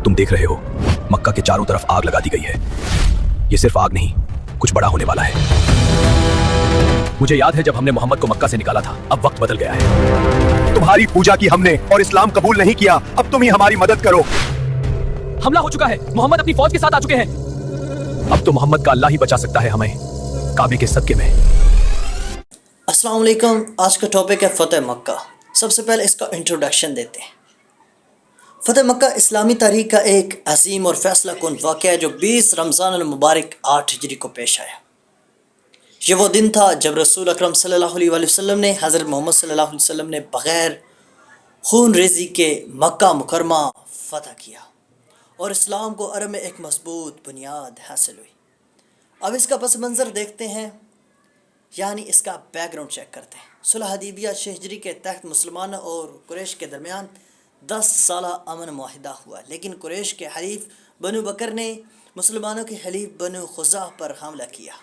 तुम देख रहे हो मक्का के चारों तरफ आग लगा दी गई है। ये सिर्फ आग नहीं, कुछ बड़ा होने वाला है। मुझे याद है जब हमने मोहम्मद को मक्का से निकाला था, अब वक्त बदल गया है। तुम्हारी पूजा की हमने और इस्लाम कबूल नहीं किया, अब तुम ही हमारी मदद करो। हमला हो चुका है, मोहम्मद अपनी फौज के साथ आ चुके हैं। अब तो मोहम्मद का अल्लाह ही बचा सकता है हमें, काबे के सदके में। अस्सलाम वालेकुम। आज का टॉपिक है फ़तेह मक्का। सबसे पहले इसका इंट्रोडक्शन देते हैं। फ़तेह मक्का इस्लामी तारीख़ का एक अजीम और फैसला कुन वाक़या है जो 20 रमज़ान अल-मुबारक 8 हिजरी को पेश आया। ये वो दिन था जब रसूल अकरम सल्लल्लाहु अलैहि वसल्लम ने हज़रत मोहम्मद सल्लल्लाहु अलैहि वसल्लम ने बग़ैर खून रेज़ी के मक्का मुकरमा फ़तह किया और इस्लाम को अरब में एक मजबूत बुनियाद हासिल हुई। अब इसका पस मंज़र देखते हैं, यानी इसका बैकग्राउंड चेक करते हैं। सुलह हदीबिया 6 हिजरी के तहत मुसलमानों और कुरैश के दरमियान 10 साल अमन मुआहिदा हुआ, लेकिन कुरैश के हलीफ बनु बकर ने मुसलमानों के हलीफ बनु खुज़ा पर हमला किया,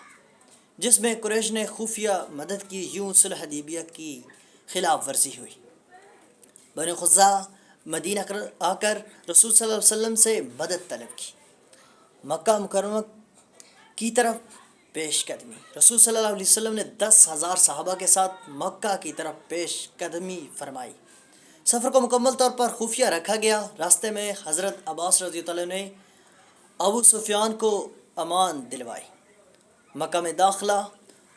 जिसमें कुरैश ने खुफिया मदद की। यूं सुलह हदीबिया की खिलाफ वर्जी हुई। बनु खुज़ा मदीना आकर रसूल सल्लल्लाहु अलैहि वसल्लम से मदद तलब की। मक्का मुकरमा की तरफ पेश कदमी। रसूल सल्लल्लाहु अलैहि वसल्लम ने 10,000 सहाबा के साथ मक्का की तरफ पेश कदमी फरमाई। सफ़र को मुकम्मल तौर पर खुफिया रखा गया। रास्ते में हज़रत अब्बास रज़ी अल्लाह ने अबू सुफियान को अमान दिलवाई। मक्का में दाखिला।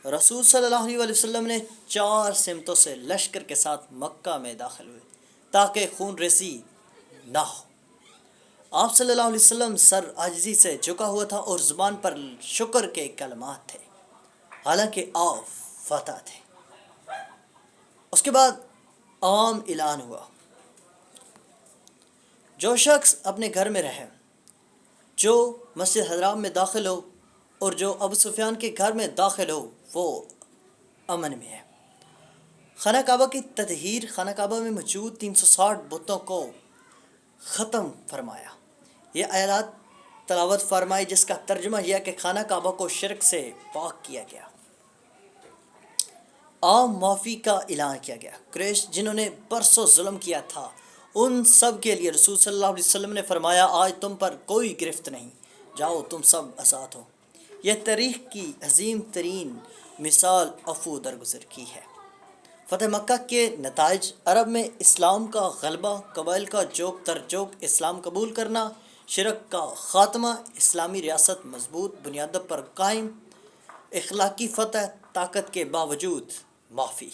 रसूल सल्लल्लाहु अलैहि वसल्लम ने 4 सिमतों से लश्कर के साथ मक्का में दाखिल हुए ताकि खून रेज़ी ना हो। आप सल्लल्लाहु अलैहि वसल्लम सर आजिज़ी से झुका हुआ था और ज़ुबान पर शुक्र के कलमात थे, हालांकि आप फतह थे। उसके बाद आम ऐलान हुआ, जो शख्स अपने घर में रहे, जो मस्जिद हराम में दाखिल हो और जो अबू सुफियान के घर में दाखिल हो, वो अमन में है। खाना काबा की ततहीर, खाना काबा में मौजूद 360 बुतों को ख़त्म फरमाया। ये आयत तलावत फरमाई, जिसका तर्जुमा यह कि खाना काबा को शिरक से पाक किया गया। आम माफ़ी का ऐलान किया गया। कुरैश जिन्होंने बरसों जुल्म किया था, उन सब के लिए रसूल सल्लल्लाहु अलैहि वसल्लम ने फरमाया, आज तुम पर कोई गिरफ्त नहीं, जाओ तुम सब आज़ाद हो। यह तारीख़ की अजीम तरीन मिसाल अफू दरगुजर की है। फ़तेह मक्का के नताइज अरब में इस्लाम का गलबा, कबाइल का जोक तर जोक इस्लाम कबूल करना, शिरक का ख़ात्मा, इस्लामी रियासत मजबूत बुनियादों पर कायम, इखलाकी फ़तह, ताकत के बावजूद माफ़ी।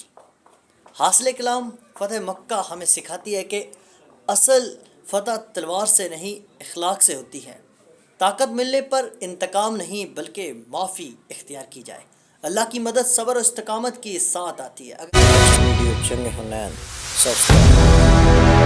हासिल कलाम फ़तेह मक्का हमें सिखाती है कि असल फ़तह तलवार से नहीं, इखलाक से होती है। ताकत मिलने पर इंतकाम नहीं, बल्कि माफ़ी इख्तियार की जाए। अल्लाह की मदद सब्र और इस्तिकामत के साथ आती है। अगर वीडियो चंगे हुनैन सब्सक्राइब